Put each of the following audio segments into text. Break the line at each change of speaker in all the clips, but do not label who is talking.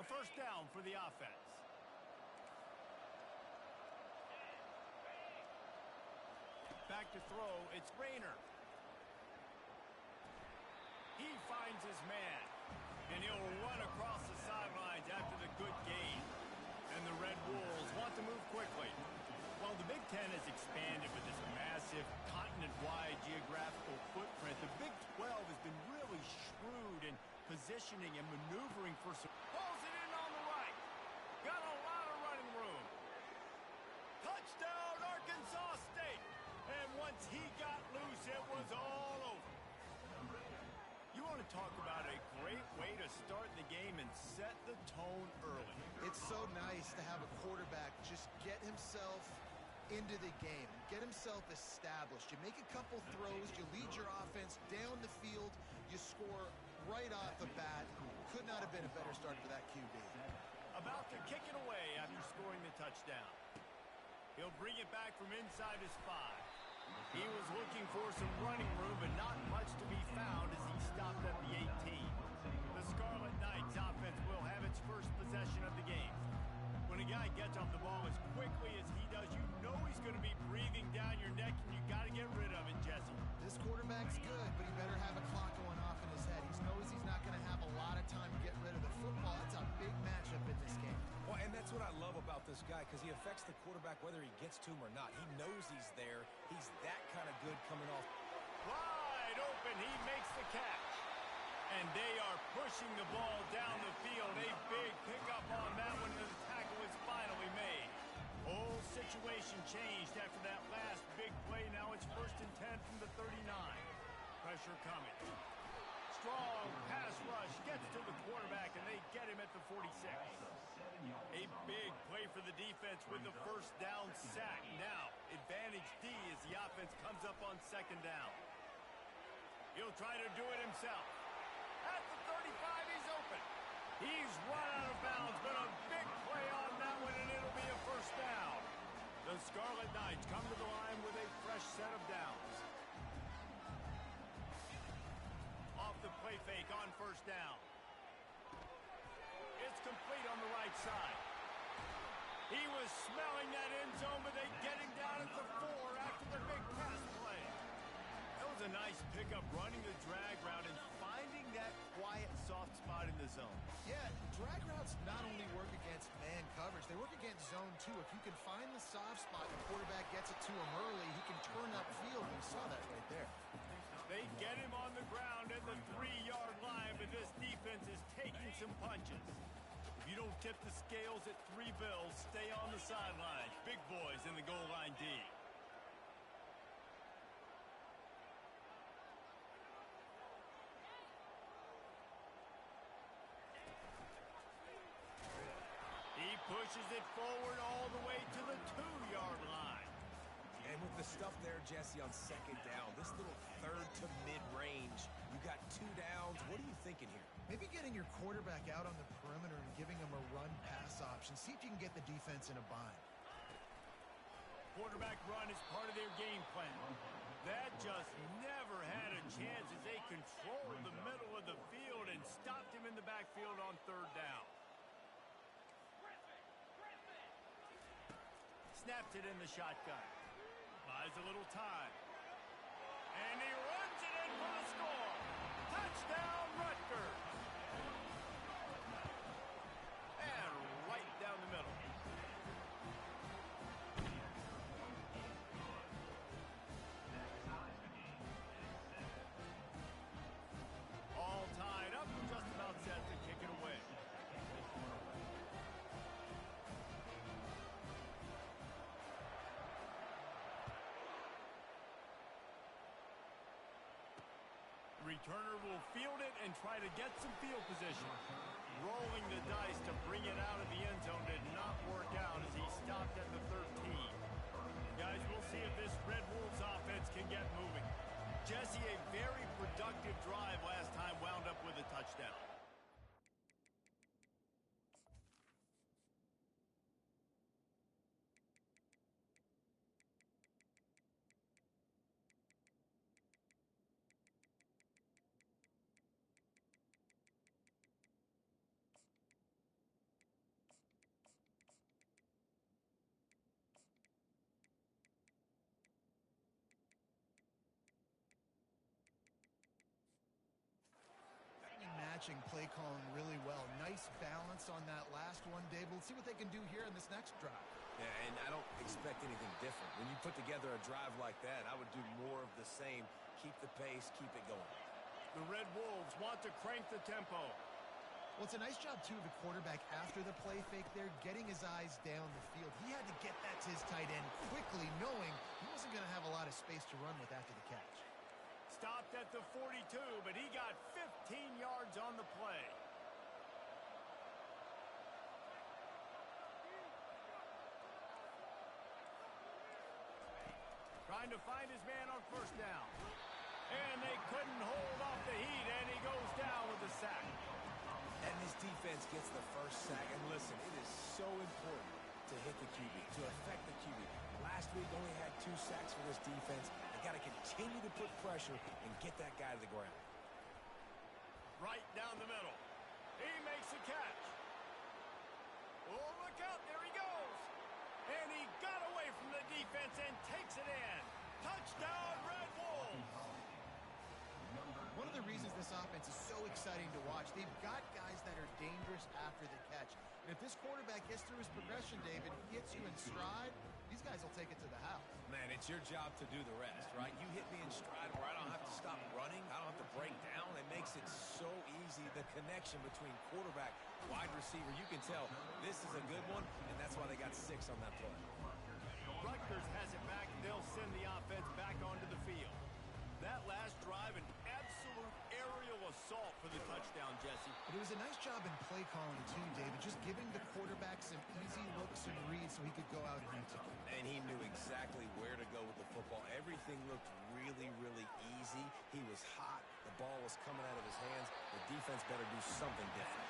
first down for the offense. Back to throw, it's Rayner. He finds his man, and he'll run across the sidelines after the good gain. And the Red Wolves want to move quickly. Well, the Big Ten has expanded with this massive, continent-wide geographical footprint. The Big 12 has been really shrewd in positioning and maneuvering for some... Pulls it in on the right. Got a lot of running room. Touchdown, Arkansas State. And once he got loose, it was all over. You want to talk about a great way to start the game and set the tone early.
It's so nice to have a quarterback just get himself into the game, get himself established. You make a couple throws, you lead your offense down the field, you score right off the bat. Could not have been a better start for that QB.
About to kick it away after scoring the touchdown. He'll bring it back from inside his 5. He was looking for some running room, but not much to be found as he stopped at the 18. The Scarlet Knights offense will have its first possession of the game. When a guy gets off the ball as quickly as he does, you know he's going to be breathing down your neck, and you got to get rid of it, Jesse.
This quarterback's good, but he better have a clock going off in his head. He knows he's not going to have a lot of time to get rid of the football. It's a big matchup in this game.
Well, and that's what I love about this guy, because he affects the quarterback whether he gets to him or not. He knows he's there. He's that kind of good coming off.
Wide open, he makes the catch. And they are pushing the ball down the field. A big pickup on that one, and the tackle is finally made. Whole situation changed after that last big play. Now it's 1st and 10 from the 39. Pressure coming. Strong pass rush gets to the quarterback, and they get him at the 46. A big play for the defense with the first down sack. Now, advantage D as the offense comes up on 2nd down. He'll try to do it himself. At the 35, he's open. He's run out of bounds, but a big play on that one, and it'll be a first down. The Scarlet Knights come to the line with a fresh set of downs. Off the play fake on 1st down. It's complete on the right side. He was smelling that end zone, but they get him down at the 4 after the big pass play. That was a nice pickup, running the drag route and finding that quiet, soft spot in the zone.
Yeah, drag routes not only work against man coverage, they work against zone 2. If you can find the soft spot, the quarterback gets it to him early, he can turn upfield. We saw that right there.
They get him on the ground at the 3-yard line, but this defense is taking some punches. If you don't tip the scales at 3 bills, stay on the sidelines. Big boys in the goal line D. He pushes it forward all the way to the 2-yard line.
And with the stuff there, Jesse, on 2nd down, this little 3rd to mid-range, you got 2 downs. What are you thinking here?
Maybe getting your quarterback out on the perimeter and giving him a run-pass option. See if you can get the defense in a bind.
Quarterback run is part of their game plan. That just never had a chance as they controlled the middle of the field and stopped him in the backfield on 3rd down. Snapped it in the shotgun. Buys a little time. And he runs it in for the score. Touchdown, Rutgers. And right down the middle. All tied up, just about set to kick it away. Returner will field it and try to get some field position. Rolling the dice to bring it out of the end zone did not work out as he stopped at the 13. Guys, we'll see if this Red Wolves offense can get moving. Jesse, a very productive drive last time wound up with a touchdown.
matching play calling really well. Nice balance on that last one, Dave. Let's see what they can do here in this next drive.
Yeah, and I don't expect anything different. When you put together a drive like that, I would do more of the same. Keep the pace, keep it going.
The Red Wolves want to crank the tempo.
Well, it's a nice job, too, of the quarterback after the play fake there, getting his eyes down the field. He had to get that to his tight end quickly, knowing he wasn't going to have a lot of space to run with after the catch.
Stopped at the 42, but he got 15 yards on the play. Trying to find his man on first down. And they couldn't hold off the heat, and he goes down with the sack.
And this defense gets the first sack. And listen, it is so important to hit the QB, to affect the QB. Last week only had 2 sacks for this defense. They got to continue to put pressure and get that guy to the ground.
Right down the middle. He makes a catch. Oh, look out. There he goes. And he got away from the defense and takes it in. Touchdown, Red Wolves.
One of the reasons this offense is so exciting to watch, they've got guys that are dangerous after the catch. And if this quarterback gets through his progression, David, hits you in stride, these guys will take it to the house.
Man, it's your job to do the rest, right? You hit me in stride where I don't have to stop running. I don't have to break down. It makes it so easy. The connection between quarterback, wide receiver, you can tell this is a good one, and that's why they got 6 on that play.
Rutgers has it back. They'll send the offense back onto the field. That last drive, an absolute aerial assault for the touchdown, Jesse.
But it was a nice job in play calling, too, David, just giving the quarterback some easy looks and reads so he could go out and execute.
And he knew exactly where to go with the football. Everything looked really, really easy. He was hot. The ball was coming out of his hands. The defense better do something different.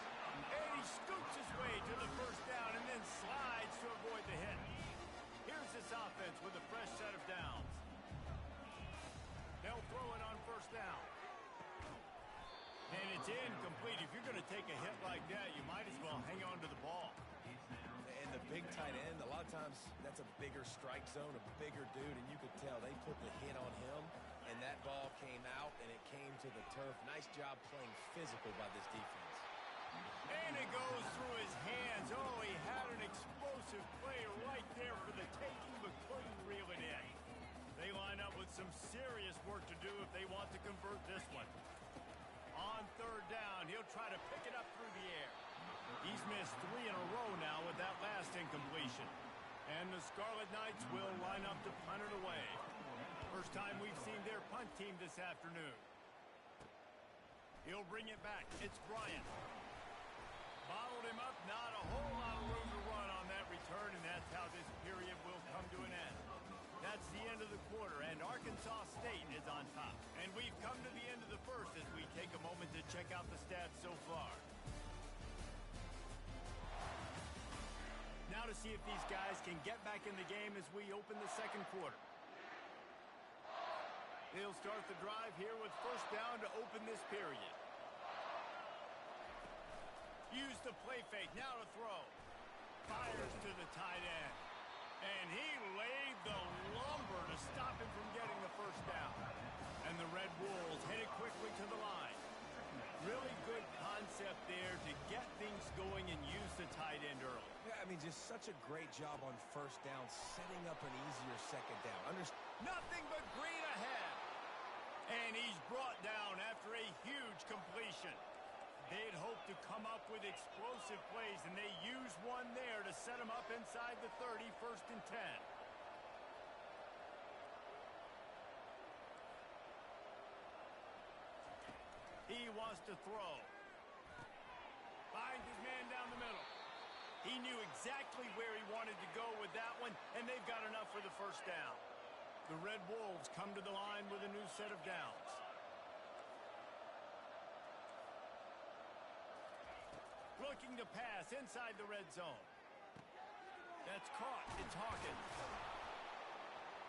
And he scoots his way to the first down and then slides to avoid the hit. Here's this offense with a fresh set of downs. They'll throw it on first down. And it's incomplete. If you're going to take a hit like that, you might as well hang on to the ball.
And the big tight end, a lot of times that's a bigger strike zone, a bigger dude, and you could tell they put the hit on him, and that ball came out, and it came to the turf. Nice job playing physical by this defense.
And it goes through his hands. Oh, he had an explosive play right there for the taking, but couldn't reel it in. They line up with some serious work to do if they want to convert this one. On third down, he'll try to pick it up through the air. He's missed 3 in a row now with that last incompletion. And the Scarlet Knights will line up to punt it away. First time we've seen their punt team this afternoon. He'll bring it back. It's Bryant. Bottled him up. Not a whole lot of room to run on that return, and that's how this period will come to an end. That's the end of the quarter, and Arkansas State is on top. And we've come to the end of the first as we take a moment to check out the stats so far. Now to see if these guys can get back in the game as we open the second quarter. They'll start the drive here with first down to open this period. Use the play fake, now to throw. Fires to the tight end. And he laid the lumber to stop him from getting the first down. And the Red Wolves headed quickly to the line. Really good concept there to get things going and use the tight end early.
Yeah, I mean, just such a great job on first down, setting up an easier second down.
Nothing but green ahead. And he's brought down after a huge completion. They'd hoped to come up with explosive plays, and they used one there to set him up inside the 30, first and 10. He wants to throw. Finds his man down the middle. He knew exactly where he wanted to go with that one, and they've got enough for the first down. The Red Wolves come to the line with a new set of downs. Looking to pass inside the red zone. That's caught. It's Hawkins.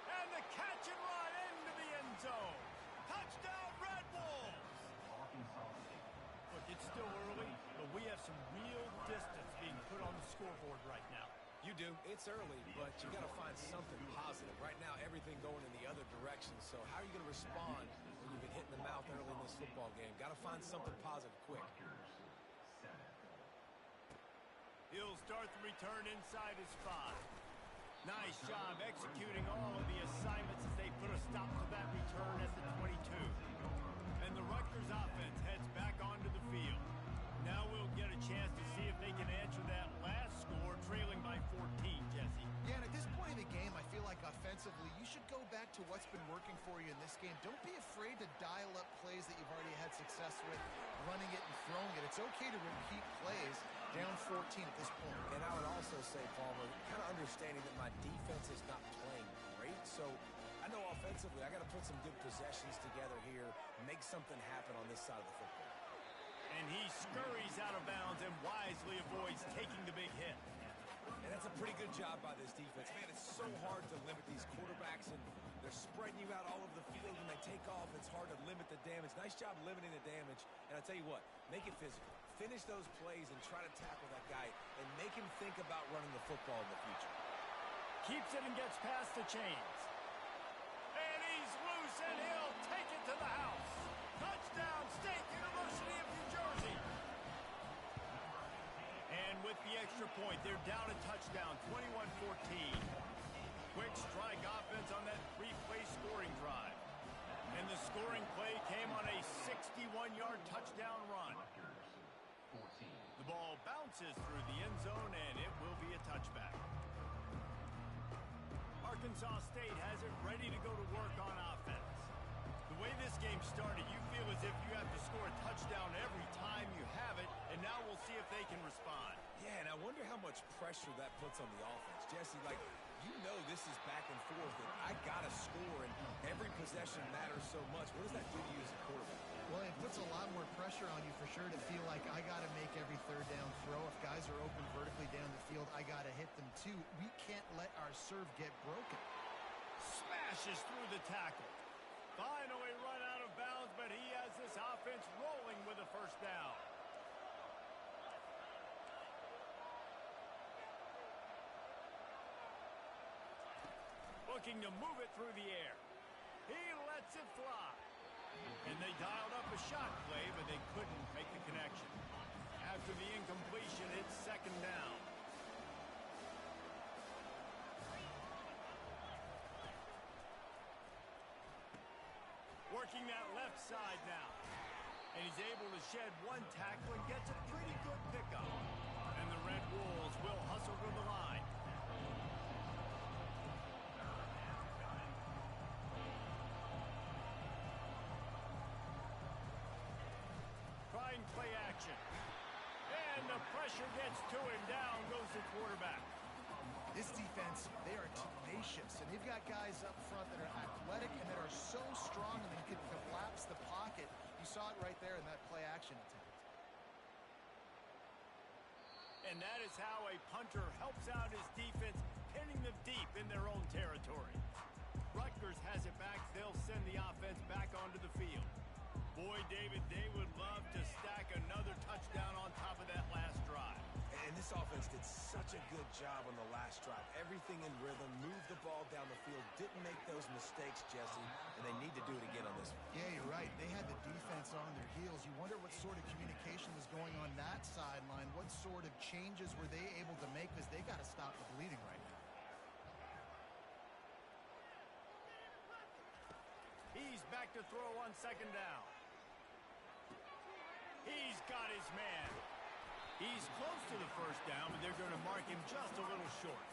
And the catch and run into the end zone. Touchdown, Red Wolves! Look, it's still early, but we have some real distance being put on the scoreboard right now.
You do. It's early, but you got to find something positive. Right now, everything going in the other direction. So how are you going to respond when you've been hit in the mouth early in this football game. Got to find something positive quick.
He'll start the return inside his 5. Nice job executing all of the assignments as they put a stop to that return at the 22. And the Rutgers offense heads back onto the field. Now we'll get a chance to see if they can answer that last score, trailing by 14, Jesse.
Yeah, and at this point in the game, I feel like offensively, you should go back to what's been working for you in this game. Don't be afraid to dial up plays that you've already had success with, running it and throwing it. It's okay to repeat plays down 14 at this point.
And I would also say, Palmer, kind of understanding that my defense is not playing great, so I know offensively I got to put some good possessions together here, make something happen on this side of the football.
And he scurries out of bounds and wisely avoids taking the big hit.
And that's a pretty good job by this defense. Man, it's so hard to limit these quarterbacks, and they're spreading you out all over the field. When they take off, it's hard to limit the damage. Nice job limiting the damage. And I'll tell you what, make it physical. Finish those plays and try to tackle that guy and make him think about running the football in the future.
Keeps it and gets past the chains. And he's loose, and he'll take it to the house. Touchdown, State University of New Jersey. And with the extra point, they're down a touchdown, 21-14. Quick strike offense on that 3-play scoring drive. And the scoring play came on a 61-yard touchdown run. The ball bounces through the end zone, and it will be a touchback. Arkansas State has it ready to go to work on offense. The way this game started, you feel as if you have to score a touchdown every time you have it, and now we'll see if they can respond.
Yeah, and I wonder how much pressure that puts on the offense. Jesse, like, you know this is back and forth, and I got to score, and every possession matters so much. What does that do to you as a quarterback?
Well, it puts a lot more pressure on you for sure to feel like I got to make every third down throw. If guys are open vertically down the field, I got to hit them too. We can't let our serve get broken.
Smashes through the tackle. Finally run out of bounds, but he has this offense rolling with a first down. Looking to move it through the air. He lets it fly. And they dialed up a shot play, but they couldn't make the connection. After the incompletion, it's second down. Working that left side now. And he's able to shed one tackle and gets a pretty good pickup. And the Red Wolves will hustle to the line. Trying play action. And the pressure gets to him. Down goes the quarterback.
This defense, they are tenacious, and they've got guys up front that are athletic and that are so strong and they can collapse the pocket. You saw it right there in that play action attempt.
And that is how a punter helps out his defense, pinning them deep in their own territory. Rutgers has it back. They'll send the offense back onto the field. Boy, David, they would love to stack another touchdown on top of that last drive.
And this offense did such a good job on the last drive. Everything in rhythm, moved the ball down the field, didn't make those mistakes, Jesse, and they need to do it again on this one.
Yeah, you're right. They had the defense on their heels. You wonder what sort of communication was going on that sideline. What sort of changes were they able to make, because they got to stop the bleeding right now.
He's back to throw on second down. He's got his man. He's close to the first down, but they're going to mark him just a little short.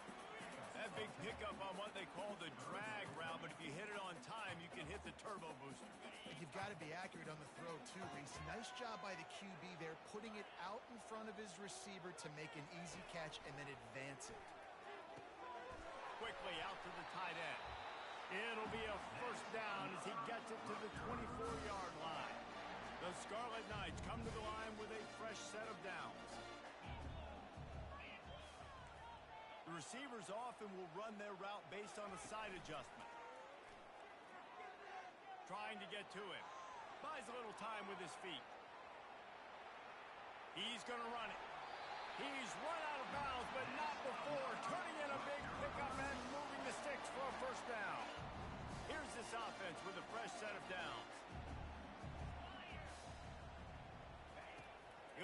That big pickup on what they call the drag route, but if you hit it on time, you can hit the turbo booster.
And you've got to be accurate on the throw, too, Reese. Nice job by the QB there, putting it out in front of his receiver to make an easy catch and then advance it.
Quickly out to the tight end. It'll be a first down as he gets it to the 24-yard line. The Scarlet Knights come to the line with a fresh set of downs. The receivers often will run their route based on a side adjustment. Trying to get to him. Buys a little time with his feet. He's going to run it. He's run out of bounds, but not before turning in a big pickup and moving the sticks for a first down. Here's this offense with a fresh set of downs.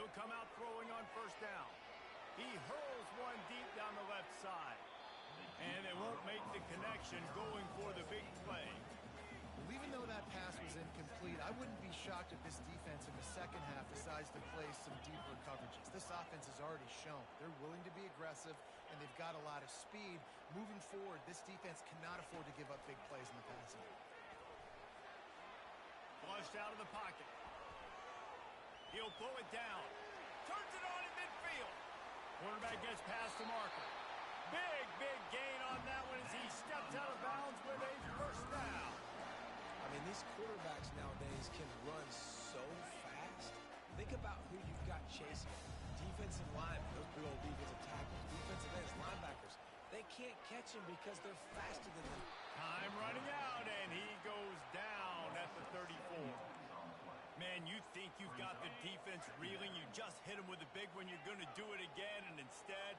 He'll come out throwing on first down. He hurls one deep down the left side. And they won't make the connection going for the big play.
Well, even though that pass was incomplete, I wouldn't be shocked if this defense in the second half decides to play some deeper coverages. This offense has already shown they're willing to be aggressive, and they've got a lot of speed. Moving forward, this defense cannot afford to give up big plays in the passing game.
Flushed out of the pocket. He'll pull it down. Turns it on in midfield. Quarterback gets past the marker. Big gain on that one as he steps out of bounds with a first down.
I mean, these quarterbacks nowadays can run so fast. Think about who you've got chasing. Defensive linemen, those big old defensive tackles, defensive ends, linebackers. They can't catch him because they're faster than them.
Time running out, and he goes down at the 34. Man, you think you've got the defense reeling. You just hit him with a big one. You're going to do it again, and instead,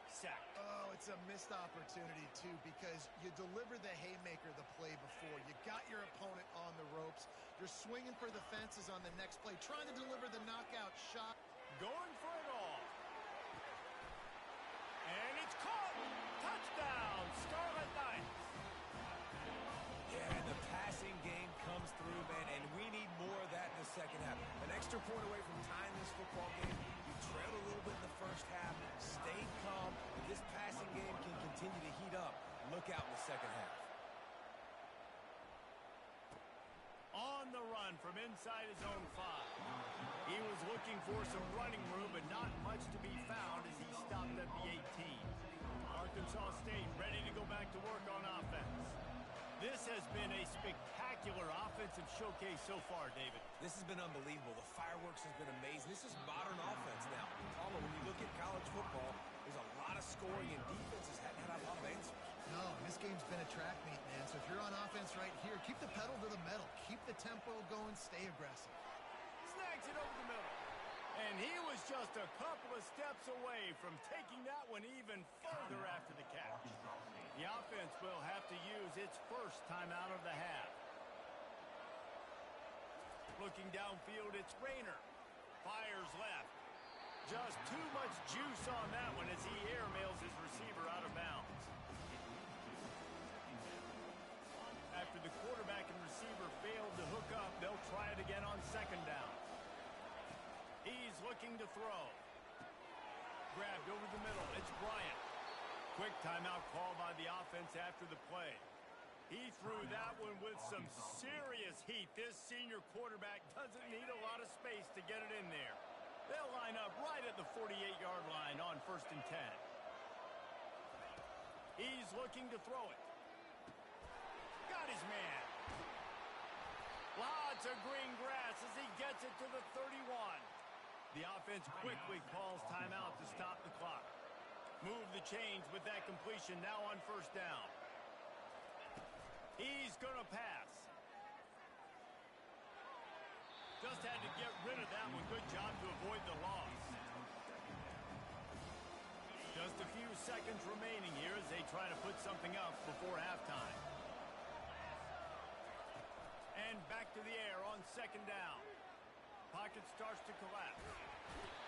sacked.
Oh, it's a missed opportunity, too, because you deliver the haymaker the play before. You got your opponent on the ropes. You're swinging for the fences on the next play, trying to deliver the knockout shot.
Going for it all. And it's caught. Touchdown, Scarlet Knights.
Yeah, and the passing game comes through, man, and we need more of that in the second half. An extra point away from tying this football game. You trailed a little bit in the first half, stayed calm. If this passing game can continue to heat up, look out in the second half.
On the run from inside his own 5. He was looking for some running room, but not much to be found as he stopped at the 18. Arkansas State ready to go back to work on offense. This has been a spectacular offensive showcase so far, David.
This has been unbelievable. The fireworks has been amazing. This is modern offense now. Paulo, when you look at college football, there's a lot of scoring, and defenses hadn't had a lot of answers.
No, this game's been a track meet, man. So if you're on offense right here, keep the pedal to the metal. Keep the tempo going. Stay aggressive.
Snags it over the middle. And he was just a couple of steps away from taking that one even further after the catch. The offense will have to use its first timeout of the half. Looking downfield, it's Rayner. Fires left. Just too much juice on that one as he airmails his receiver out of bounds. After the quarterback and receiver failed to hook up, they'll try it again on second down. He's looking to throw. Grabbed over the middle. It's Bryant. Quick timeout call by the offense after the play. He threw that one with some serious heat. This senior quarterback doesn't need a lot of space to get it in there. They'll line up right at the 48-yard line on 1st and 10. He's looking to throw it. Got his man. Lots of green grass as he gets it to the 31. The offense quickly calls timeout to stop the clock. Move the chains with that completion now on 1st down. He's going to pass. Just had to get rid of that one. Good job to avoid the loss. Just a few seconds remaining here as they try to put something up before halftime. And back to the air on 2nd down. Pocket starts to collapse.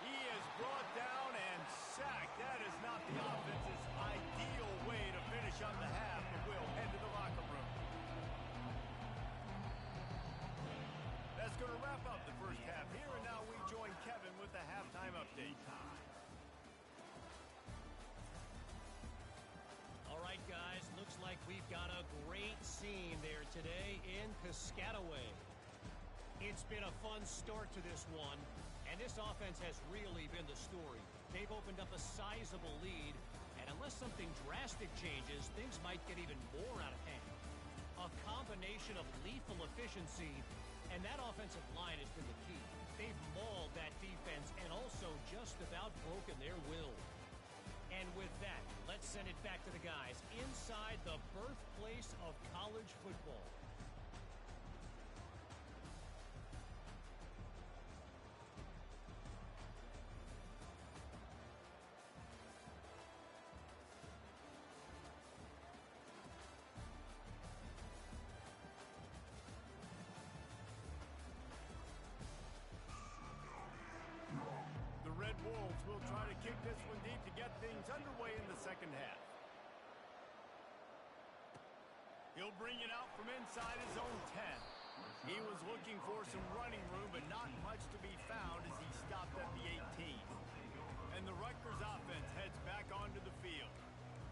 He is brought down and sacked. That is not the offense's ideal way to finish on the half, but we'll head to the locker room. That's going to wrap up the first half here, and now we join Kevin with the halftime update.
All right, guys, looks like we've got a great scene there today in Piscataway. It's been a fun start to this one, and this offense has really been the story. They've opened up a sizable lead, and unless something drastic changes, things might get even more out of hand. A combination of lethal efficiency, and that offensive line has been the key. They've mauled that defense and also just about broken their will. And with that, let's send it back to the guys inside the birthplace of college football.
Red Wolves will try to kick this one deep to get things underway in the second half. He'll bring it out from inside his own 10. He was looking for some running room, but not much to be found as he stopped at the 18. And the Rutgers offense heads back onto the field.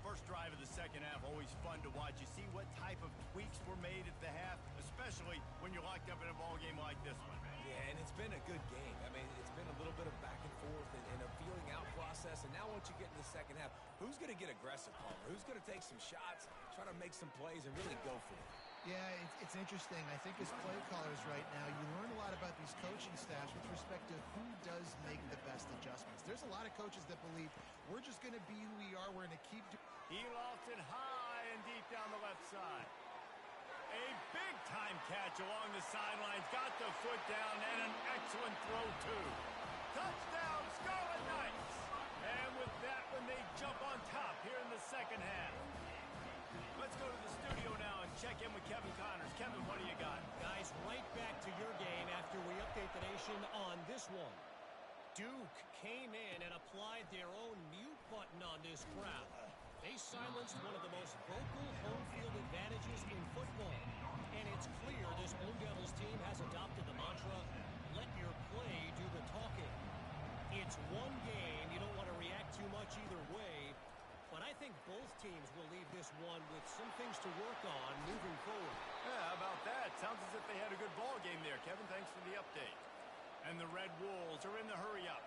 First drive of the second half, always fun to watch. You see what type of tweaks were made at the half, especially when you're locked up in a ball game like this one.
Yeah, and it's been a good game. I mean, it's been a little bit of back and forth and a feeling out process. And now once you get in the second half, who's going to get aggressive, Palmer? Who's going to take some shots, try to make some plays, and really go for it?
Yeah, it's interesting. I think as play callers right now, you learn a lot about these coaching staffs with respect to who does make the best adjustments. There's a lot of coaches that believe we're just going to be who we are. We're going to keep
He lofts it high and deep down the left side. A big-time catch along the sidelines. Got the foot down and an excellent throw, too. Touchdown, Scarlet Knights! And with that one, they jump on top here in the second half. Let's go to the studio now and check in with Kevin Connors. Kevin, what do you got?
Guys, right back to your game after we update the nation on this one. Duke came in and applied their own mute button on this crowd. They silenced one of the most vocal home field advantages in football. And it's clear this Blue Devils team has adopted the mantra, let your play do the talking. It's one game. You don't want to react too much either way. But I think both teams will leave this one with some things to work on moving forward.
Yeah, how about that? Sounds as if they had a good ball game there, Kevin. Thanks for the update. And the Red Wolves are in the hurry-up.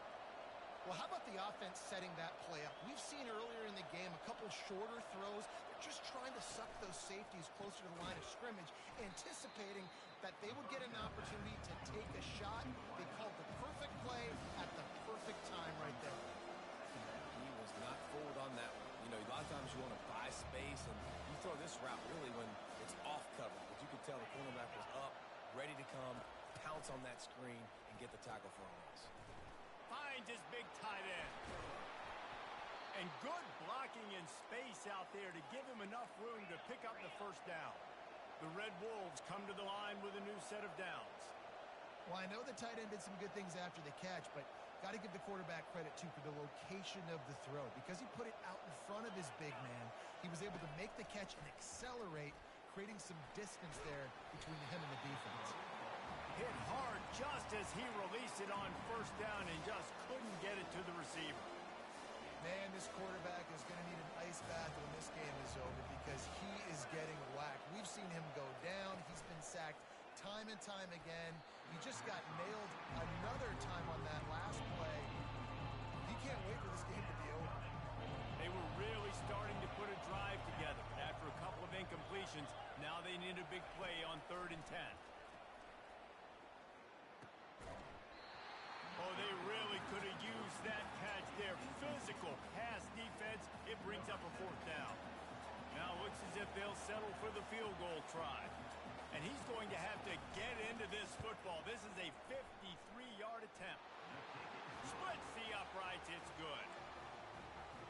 Well, how about the offense setting that play up? We've seen earlier in the game a couple shorter throws. They're just trying to suck those safeties closer to the line of scrimmage, anticipating that they would get an opportunity to take a shot. They called the perfect play at the perfect time right there.
He was not fooled on that one. You know, a lot of times you want to buy space, and you throw this route really when it's off cover. But you could tell the cornerback was up, ready to come, pounce on that screen, and get the tackle for a loss.
Finds his big tight end. And good blocking in space out there to give him enough room to pick up the first down. The Red Wolves come to the line with a new set of downs.
Well, I know the tight end did some good things after the catch, but got to give the quarterback credit, too, for the location of the throw. Because he put it out in front of his big man, he was able to make the catch and accelerate, creating some distance there between him and the defense.
Hit hard just as he released it on first down and just couldn't get it to the receiver.
Man, this quarterback is going to need an ice bath when this game is over because he is getting whacked. We've seen him go down. He's been sacked time and time again. He just got nailed another time on that last play. He can't wait for this game to be over.
They were really starting to put a drive together. After a couple of incompletions, now they need a big play on 3rd and 10. Oh, they really could have used that catch there. Physical pass defense. It brings up a 4th down. Now it looks as if they'll settle for the field goal try. And he's going to have to get into this football. This is a 53-yard attempt. Splits the uprights. It's good.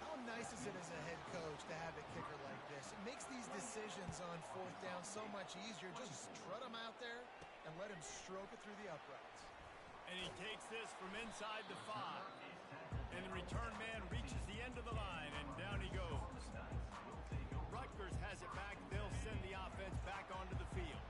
How nice is it as a head coach to have a kicker like this? It makes these decisions on 4th down so much easier. Just strut him out there and let him stroke it through the uprights.
And he takes this from inside the 5. And the return man reaches the end of the line, and down he goes. Rutgers has it back. They'll send the offense back onto the field.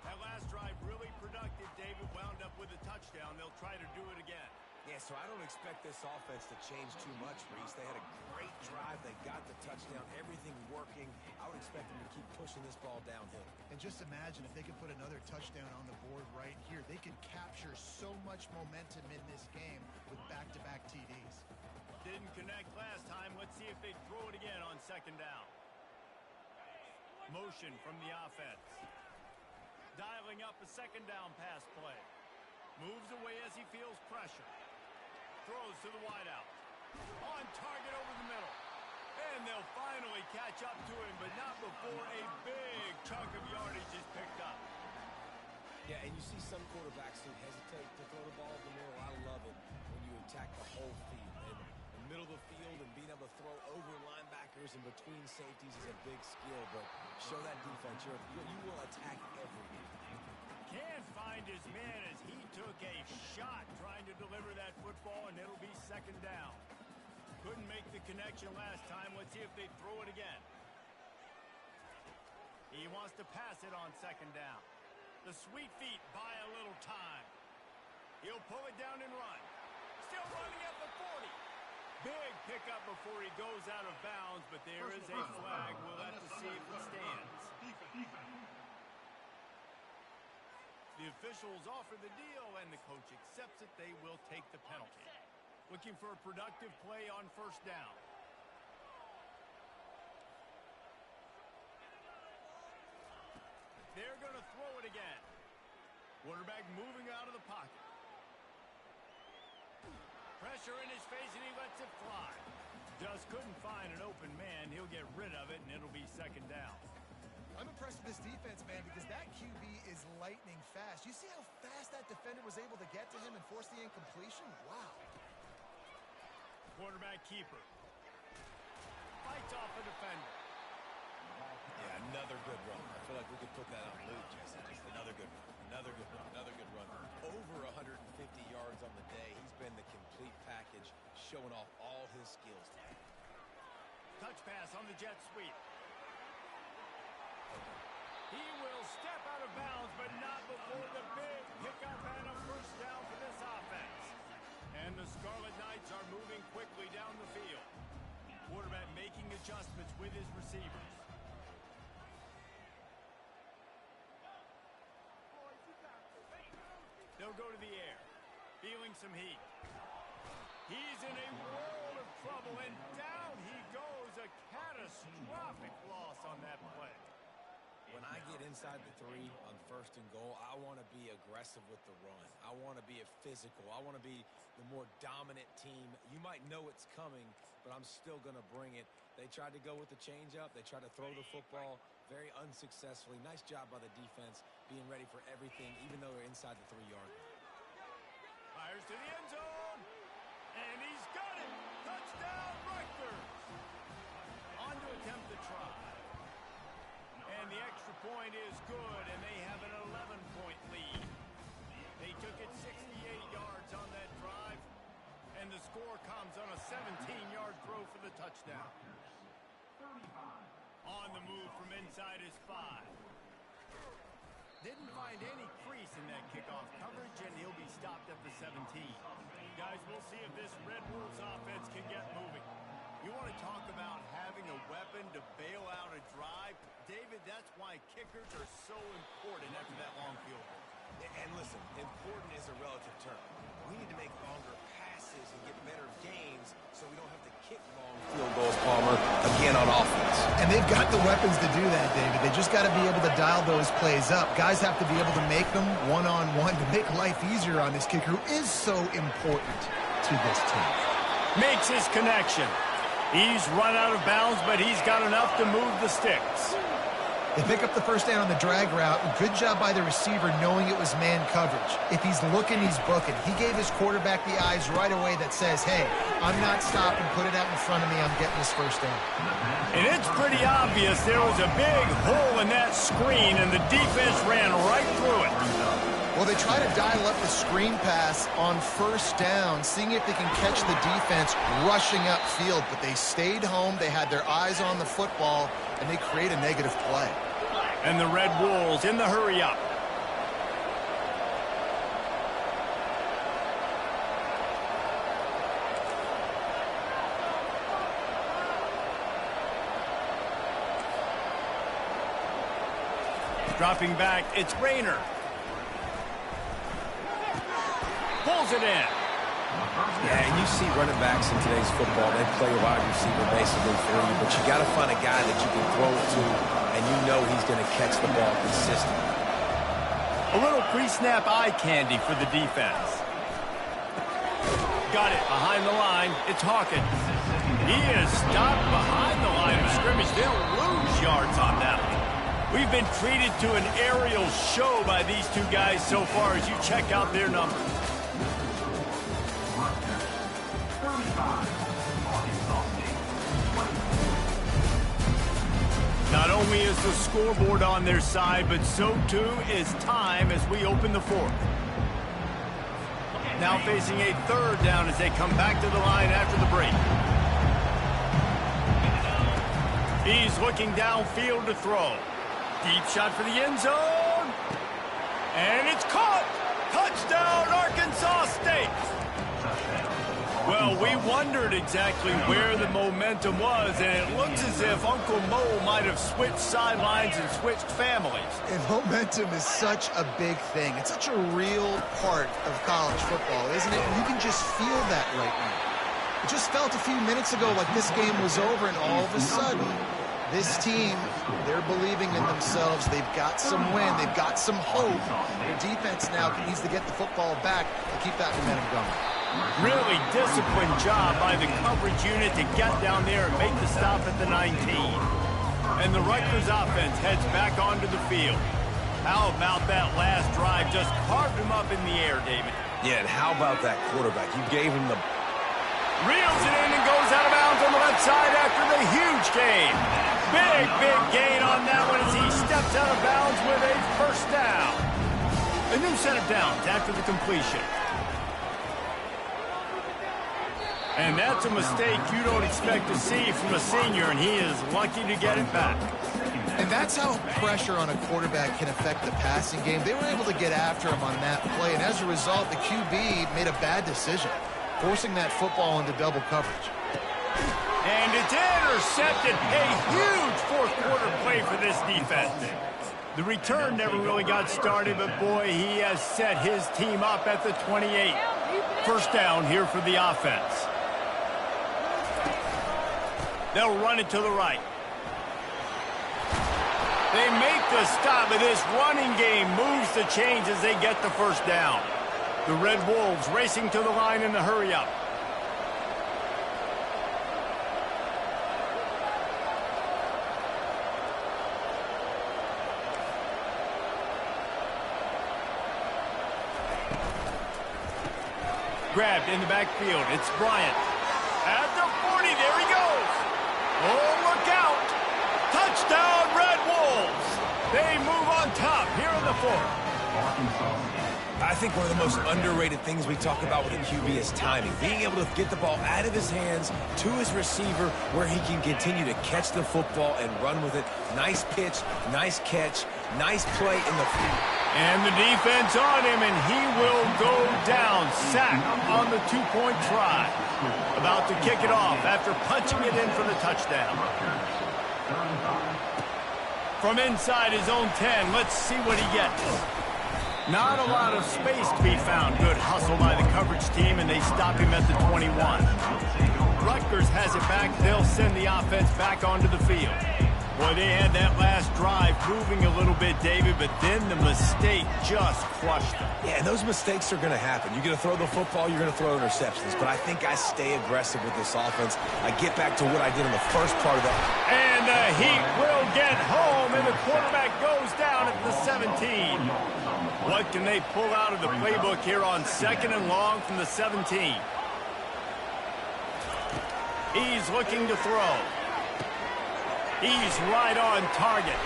That last drive really productive. David wound up with a touchdown. They'll try to do it again.
Yeah, so I don't expect this offense to change too much, Reese. They had a great drive. They got the touchdown. Everything working. I would expect them to keep pushing this ball downhill.
And just imagine if they could put another touchdown on the board right here. They could capture so much momentum in this game with back-to-back TDs.
Didn't connect last time. Let's see if they throw it again on 2nd down. Motion from the offense. Dialing up a 2nd down pass play. Moves away as he feels pressure. Throws to the wideout. On target over the middle. And they'll finally catch up to him, but not before a big chunk of yardage is picked up.
Yeah, and you see some quarterbacks who hesitate to throw the ball in the middle. I love it when you attack the whole field. And the middle of the field and being able to throw over linebackers and between safeties is a big skill, but show that defense. You will attack everything.
Can't find his man as he took a shot trying to deliver that football, and it'll be second down. Couldn't make the connection last time. Let's see if they throw it again. He wants to pass it on second down. The sweet feet buy a little time. He'll pull it down and run. Still running at the 40. Big pickup before he goes out of bounds, but there is a flag. We'll have to see if it stands. The officials offer the deal, and the coach accepts it. They will take the penalty. Looking for a productive play on first down. They're going to throw it again. Quarterback moving out of the pocket. Pressure in his face, and he lets it fly. Just couldn't find an open man. He'll get rid of it, and it'll be second down.
I'm impressed with this defense, man, because that QB is lightning fast. You see how fast that defender was able to get to him and force the incompletion? Wow.
Quarterback keeper. Fights off a defender.
Yeah, another good run. I feel like we could put that on loop, Jesse. Just another good run. Another good run. Another good run. Over 150 yards on the day. He's been the complete package, showing off all his skills.
Touch pass on the jet sweep. He will step out of bounds, but not before the big pickup and a first down for this offense. And the Scarlet Knights are moving quickly down the field. Quarterback making adjustments with his receivers. They'll go to the air, feeling some heat. He's in a world of trouble, and down he goes. A catastrophic loss on that play.
When I get inside the 3 on first and goal, I want to be aggressive with the run. I want to be a physical. I want to be the more dominant team. You might know it's coming, but I'm still going to bring it. They tried to go with the changeup. They tried to throw the football very unsuccessfully. Nice job by the defense being ready for everything, even though they're inside the 3-yard line.
Fires to the end zone, and he's got it. Touchdown, Rutgers. On to attempt the try. And the extra point is good, and they have an 11-point lead. They took it 68 yards on that drive, and the score comes on a 17-yard throw for the touchdown. On the move from inside his 5. Didn't find any crease in that kickoff coverage, and he'll be stopped at the 17. Guys, we'll see if this Red Wolves offense can get moving. You want to talk about having a weapon to bail out a drive? David, that's why kickers are so important after that long field goal.
And listen, important is a relative term. We need to make longer passes and get better gains so we don't have to kick long field goals, Palmer, again on offense.
And they've got the weapons to do that, David. They just got to be able to dial those plays up. Guys have to be able to make them one-on-one to make life easier on this kicker, who is so important to this team.
Makes his connection. He's run out of bounds, but he's got enough to move the sticks.
They pick up the first down on the drag route. Good job by the receiver knowing it was man coverage. If he's looking, he's booking. He gave his quarterback the eyes right away that says, hey, I'm not stopping. Put it out in front of me. I'm getting this first down.
And it's pretty obvious there was a big hole in that screen, and the defense ran right through it.
Well, they try to dial up the screen pass on first down, seeing if they can catch the defense rushing upfield. But they stayed home. They had their eyes on the football, and they create a negative play.
And the Red Wolves in the hurry-up. Dropping back, it's Rayner. Pulls it in.
Yeah, and you see running backs in today's football, they play a wide receiver basically for you, but you got to find a guy that you can throw it to, and you know he's going to catch the ball consistently.
A little pre-snap eye candy for the defense. Got it behind the line. It's Hawkins. He is stopped behind the line of scrimmage. They'll lose yards on that one. We've been treated to an aerial show by these two guys so far as you check out their numbers. Not only is the scoreboard on their side, but so too is time as we open the fourth. Now facing a third down as they come back to the line after the break. He's looking downfield to throw. Deep shot for the end zone. And it's caught. Touchdown, Arkansas State. Well, we wondered exactly where the momentum was, and it looks as if Uncle Mo might have switched sidelines and switched families.
And momentum is such a big thing. It's such a real part of college football, isn't it? You can just feel that right now. It just felt a few minutes ago like this game was over, and all of a sudden, this team, they're believing in themselves. They've got some wind. They've got some hope. Their defense now needs to get the football back and keep that momentum going.
Really disciplined job by the coverage unit to get down there and make the stop at the 19. And the Rutgers offense heads back onto the field. How about that last drive? Just carved him up in the air, David.
Yeah, and how about that quarterback? You gave him the...
Reels it in and goes out of bounds on the left side after the huge gain. Big gain on that one as he steps out of bounds with a first down. A new set of downs after the completion. And that's a mistake you don't expect to see from a senior, and he is lucky to get it back.
And that's how pressure on a quarterback can affect the passing game. They were able to get after him on that play, and as a result, the QB made a bad decision, forcing that football into double coverage.
And it's intercepted. A huge fourth quarter play for this defense. The return never really got started, but boy, he has set his team up at the 28. First down here for the offense. They'll run it to the right. They make the stop, but this running game moves the chains as they get the first down. The Red Wolves racing to the line in the hurry up. Grabbed in the backfield. It's Bryant. At the 40, there he goes. Oh, look out. Touchdown, Red Wolves. They move on top here in the fourth.
I think one of the most underrated things we talk about with a QB is timing. Being able to get the ball out of his hands to his receiver where he can continue to catch the football and run with it. Nice pitch, nice catch, nice play in the field.
And the defense on him, and he will go down. Sack on the two-point try. About to kick it off after punching it in for the touchdown. From inside his own 10, let's see what he gets. Not a lot of space to be found. Good hustle by the coverage team, and they stop him at the 21. Rutgers has it back. They'll send the offense back onto the field. Boy, they had that last drive moving a little bit, David, but then the mistake just crushed them.
Yeah, and those mistakes are going to happen. You're going to throw the football, you're going to throw interceptions. But I think I stay aggressive with this offense. I get back to what I did in the first part of that.
And the Heat will get home, and the quarterback goes down at the 17. What can they pull out of the playbook here on 2nd and long from the 17? He's looking to throw. He's right on target.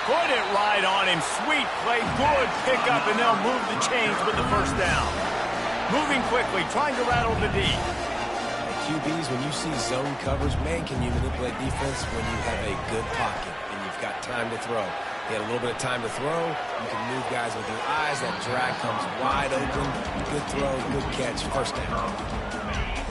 Put it right on him. Sweet play. Good pickup, and they'll move the chains with the first down. Moving quickly, trying to rattle the D.
QBs, when you see zone coverage, man, can you manipulate defense when you have a good pocket and you've got time to throw. You had a little bit of time to throw. You can move guys with your eyes. That drag comes wide open. Good throw, good catch, first down.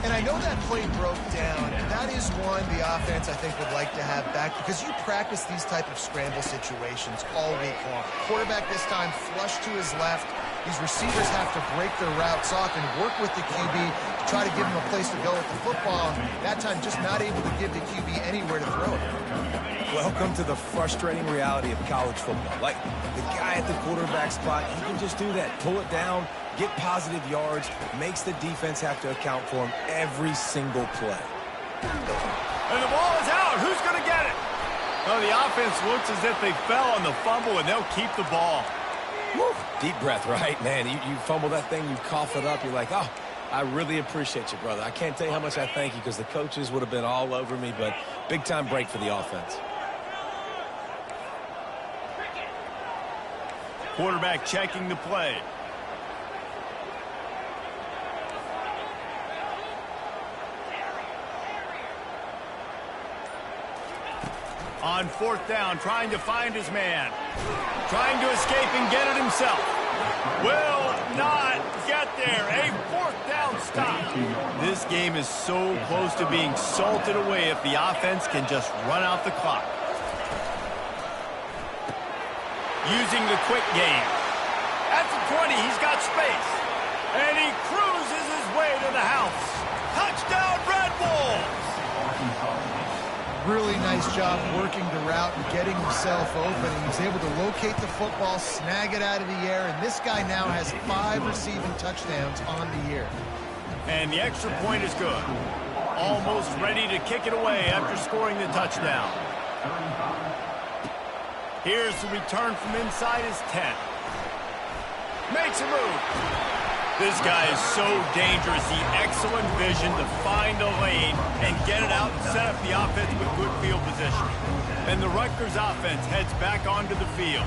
And I know that play broke down. That is one the offense, I think, would like to have back because you practice these type of scramble situations all week long. Quarterback this time flush to his left. These receivers have to break their routes off and work with the QB to try to give him a place to go with the football. That time just not able to give the QB anywhere to throw it.
Welcome to the frustrating reality of college football. Like, the guy at the quarterback spot, he can just do that. Pull it down, get positive yards, makes the defense have to account for him every single play.
And the ball is out. Who's going to get it? Well, the offense looks as if they fell on the fumble, and they'll keep the ball.
Woo. Deep breath, right? Man, you fumble that thing, you cough it up, you're like, oh, I really appreciate you, brother. I can't tell you how much I thank you because the coaches would have been all over me, but big-time break for the offense.
Quarterback checking the play. On fourth down, trying to find his man. Trying to escape and get it himself. Will not get there. A fourth down stop. This game is so close to being salted away if the offense can just run out the clock. Using the quick game. At the 20, he's got space. And he cruises his way to the house. Touchdown, Red Wolves!
Really nice job working the route and getting himself open. He was able to locate the football, snag it out of the air, and this guy now has 5 receiving touchdowns on the year.
And the extra point is good. Almost ready to kick it away after scoring the touchdown. Here's the return from inside his 10. Makes a move. This guy is so dangerous. The excellent vision to find a lane and get it out and set up the offense with good field position. And the Rutgers offense heads back onto the field.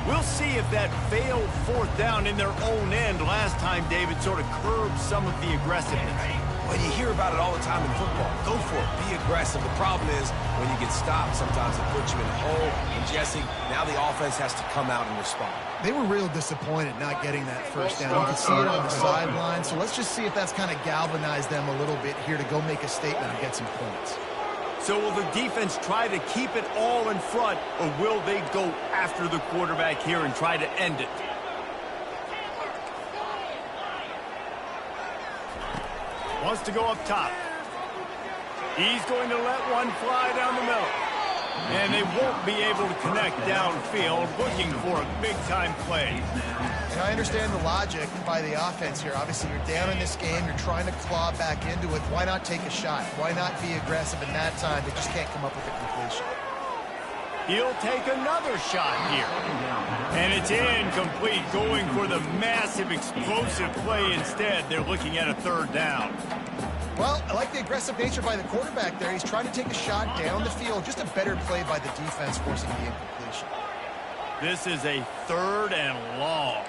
We'll see if that failed fourth down in their own end last time, David, sort of curbed some of the aggressiveness.
Well, you hear about it all the time in football. Go for it. Be aggressive. The problem is when you get stopped, sometimes it puts you in a hole. And, Jesse, now the offense has to come out and respond.
They were real disappointed not getting that first down. You can see it on the sideline. So let's just see if that's kind of galvanized them a little bit here to go make a statement and get some points.
So will the defense try to keep it all in front, or will they go after the quarterback here and try to end it? Wants to go up top. He's going to let one fly down the middle. And they won't be able to connect downfield, looking for a big-time play.
And I understand the logic by the offense here. Obviously, you're down in this game. You're trying to claw back into it. Why not take a shot? Why not be aggressive in that time? They just can't come up with a completion.
He'll take another shot here. And it's incomplete, going for the massive, explosive play instead. They're looking at a third down.
Well, I like the aggressive nature by the quarterback there. He's trying to take a shot down the field. Just a better play by the defense forcing the incompletion.
This is a third and long.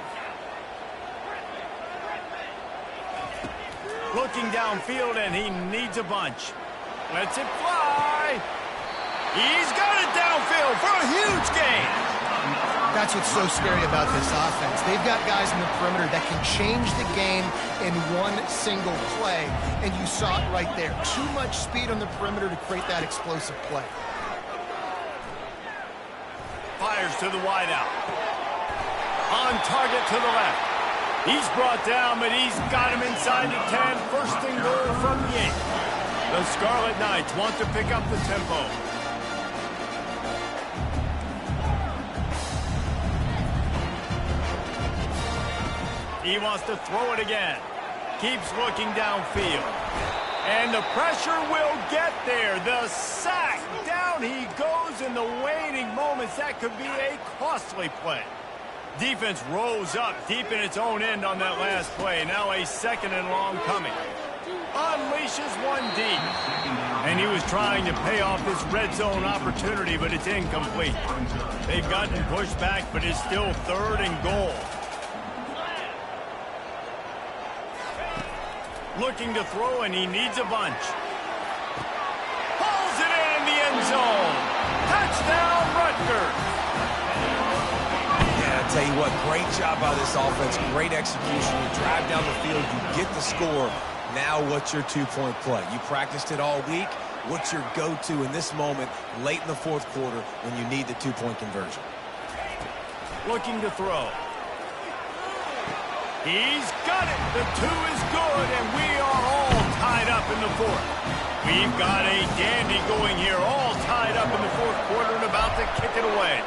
Looking downfield, and he needs a bunch. Lets it fly. He's got it downfield for a huge gain.
That's what's so scary about this offense. They've got guys in the perimeter that can change the game in one single play, and you saw it right there. Too much speed on the perimeter to create that explosive play.
Fires to the wideout. On target to the left. He's brought down, but he's got him inside the 10. First and goal from the 8. The Scarlet Knights want to pick up the tempo. He wants to throw it again. Keeps looking downfield. And the pressure will get there. The sack. Down he goes in the waning moments. That could be a costly play. Defense rose up deep in its own end on that last play. Now a second and long coming. Unleashes one deep. And he was trying to pay off this red zone opportunity, but it's incomplete. They've gotten pushed back, but it's still third and goal. Looking to throw, and he needs a bunch. Pulls it in the end zone. Touchdown, Rutgers.
Yeah, I tell you what, great job by this offense. Great execution. You drive down the field, you get the score. Now what's your two-point play? You practiced it all week. What's your go-to in this moment late in the fourth quarter when you need the two-point conversion?
Looking to throw. He's got it. The 2 is good, and we are all tied up in the fourth. We've got a dandy going here, all tied up in the fourth quarter and about to kick it away.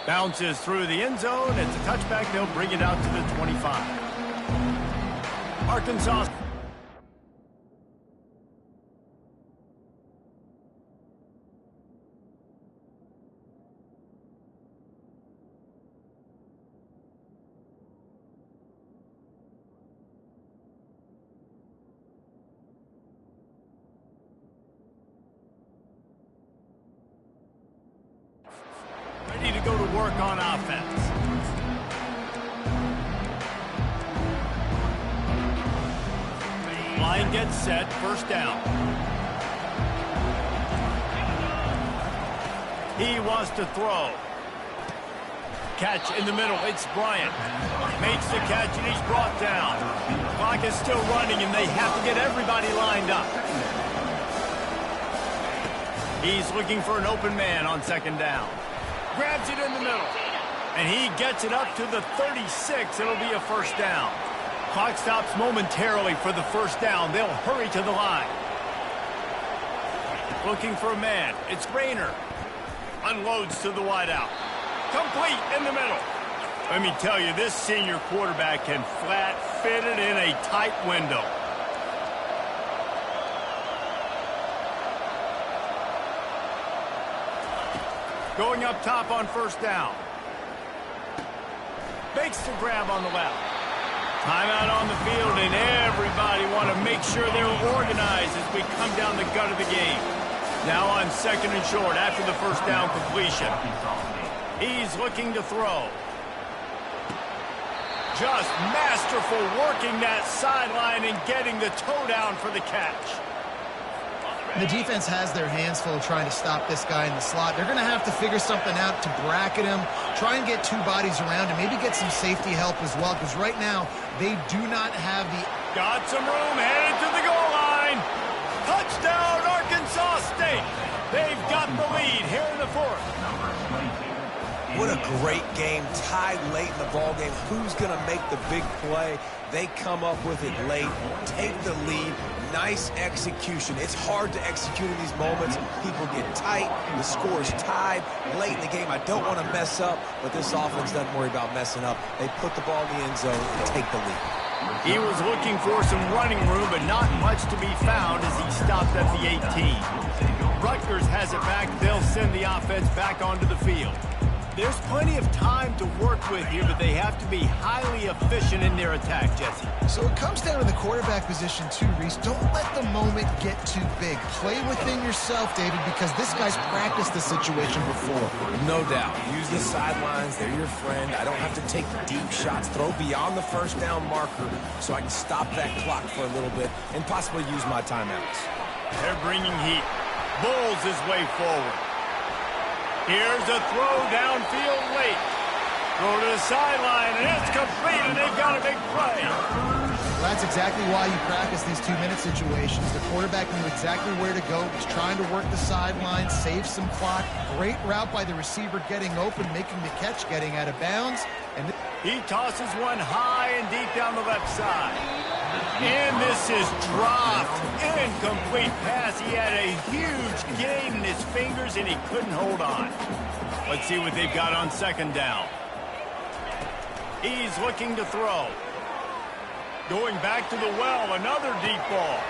Bounces through the end zone. It's a touchback. They'll bring it out to the 25. Arkansas. Line gets set, first down. He wants to throw. Catch in the middle, it's Bryant. Makes the catch and he's brought down. Clock is still running and they have to get everybody lined up. He's looking for an open man on second down. Grabs it in the middle. And he gets it up to the 36. It'll be a first down. Clock stops momentarily for the first down. They'll hurry to the line. Looking for a man. It's Rayner. Unloads to the wideout. Complete in the middle. Let me tell you, this senior quarterback can flat fit it in a tight window. Going up top on first down. Makes the grab on the left. Timeout on the field, and everybody want to make sure they're organized as we come down the gut of the game. Now on second and short after the first down completion. He's looking to throw. Just masterful working that sideline and getting the toe down for the catch.
The defense has their hands full trying to stop this guy in the slot. They're going to have to figure something out to bracket him, try and get two bodies around him, maybe get some safety help as well, because right now they do not have the...
Got some room, headed to the goal line. Touchdown, Arkansas State. They've got the lead here in the fourth.
What a great game, tied late in the ball game. Who's going to make the big play? They come up with it late, take the lead. Nice execution. It's hard to execute in these moments. People get tight. The score is tied late in the game. I don't want to mess up, but this offense doesn't worry about messing up. They put the ball in the end zone and take the lead.
He was looking for some running room, but not much to be found as he stopped at the 18. Rutgers has it back. They'll send the offense back onto the field. There's plenty of time to work with here, but they have to be highly efficient in their attack, Jesse.
So it comes down to the quarterback position too, Reese. Don't let the moment get too big. Play within yourself, David, because this guy's practiced the situation before.
No doubt. Use the sidelines. They're your friend. I don't have to take deep shots. Throw beyond the first down marker so I can stop that clock for a little bit and possibly use my timeouts.
They're bringing heat. Bulls his way forward. Here's a throw downfield late. Throw to the sideline, and it's complete, and they've got a big play.
Well, that's exactly why you practice these two-minute situations. The quarterback knew exactly where to go. He was trying to work the sideline, save some clock. Great route by the receiver getting open, making the catch, getting out of bounds. And
he tosses one high and deep down the left side. And this is dropped. Incomplete pass. He had a huge gain in his fingers, and he couldn't hold on. Let's see what they've got on second down. He's looking to throw. Going back to the well, another deep ball.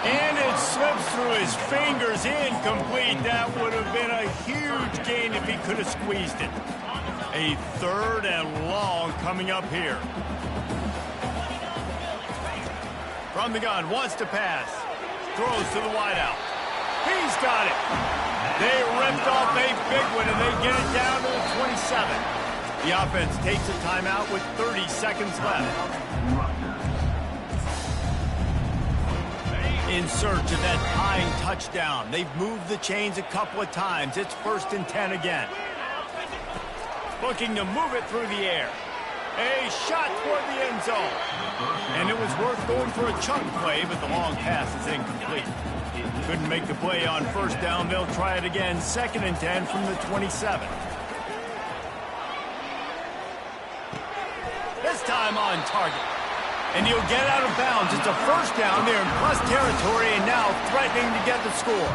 And it slips through his fingers. Incomplete. That would have been a huge gain if he could have squeezed it. A third and long coming up here. From the gun, wants to pass. Throws to the wideout. He's got it. They ripped off a big one, and they get it down to the 27. The offense takes a timeout with 30 seconds left. In search of that tying touchdown. They've moved the chains a couple of times. It's 1st and 10 again. Looking to move it through the air. A shot toward the end zone. And it was worth going for a chunk play, but the long pass is incomplete. Couldn't make the play on first down. They'll try it again. 2nd and 10 from the 27. This time on target. And he'll get out of bounds. It's a first down. They're in plus territory and now threatening to get the score.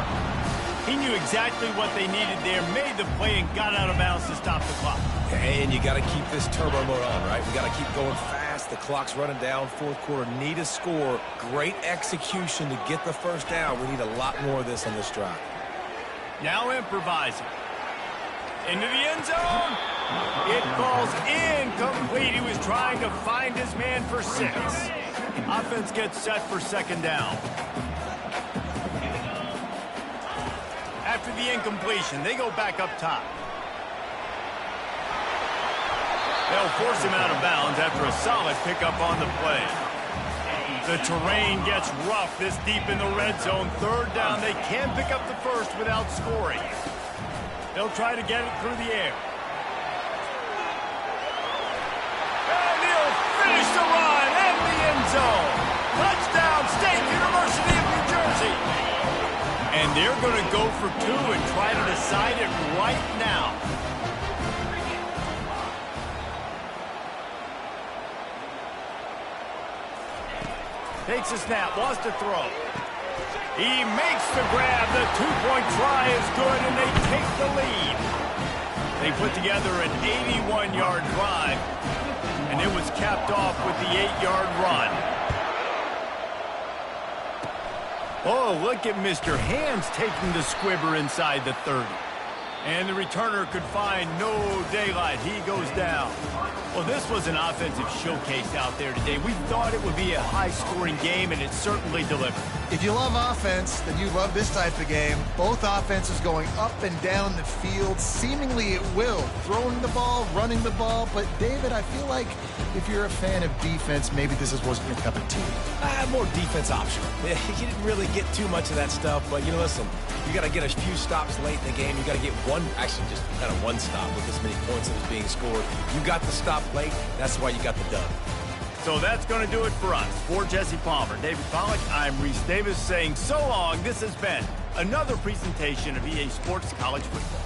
He knew exactly what they needed there, made the play, and got out of bounds to stop the clock.
And you got to keep this turbo mode on, right? We got to keep going fast. The clock's running down. Fourth quarter, need a score. Great execution to get the first down. We need a lot more of this on this drive.
Now improvising. Into the end zone. It falls incomplete. He was trying to find his man for 6. Offense gets set for 2nd down. After the incompletion, they go back up top. They'll force him out of bounds after a solid pickup on the play. The terrain gets rough this deep in the red zone. Third down, they can pick up the first without scoring. They'll try to get it through the air. And he'll finish the run in the end zone. Touchdown, State University of New Jersey. And they're going to go for two and try to decide it right now. Takes a snap, wants to throw. He makes the grab. The two-point try is good, and they take the lead. They put together an 81-yard drive, and it was capped off with the 8-yard run. Oh, look at Mr. Hands taking the squibber inside the 30. And the returner could find no daylight. He goes down. Well, this was an offensive showcase out there today. We thought it would be a high-scoring game, and it certainly delivered.
If you love offense, then you love this type of game. Both offenses going up and down the field, seemingly at will. Throwing the ball, running the ball. But, David, I feel like if you're a fan of defense, maybe this wasn't your cup of tea.
More defense optional. You didn't really get too much of that stuff, but, listen, you got to get a few stops late in the game. You got to get actually just kind of one stop with this many points that was being scored. You got the stop late. That's why you got the dub.
So that's going to do it for us. For Jesse Palmer, David Pollack, I'm Reese Davis saying so long. This has been another presentation of EA Sports College Football.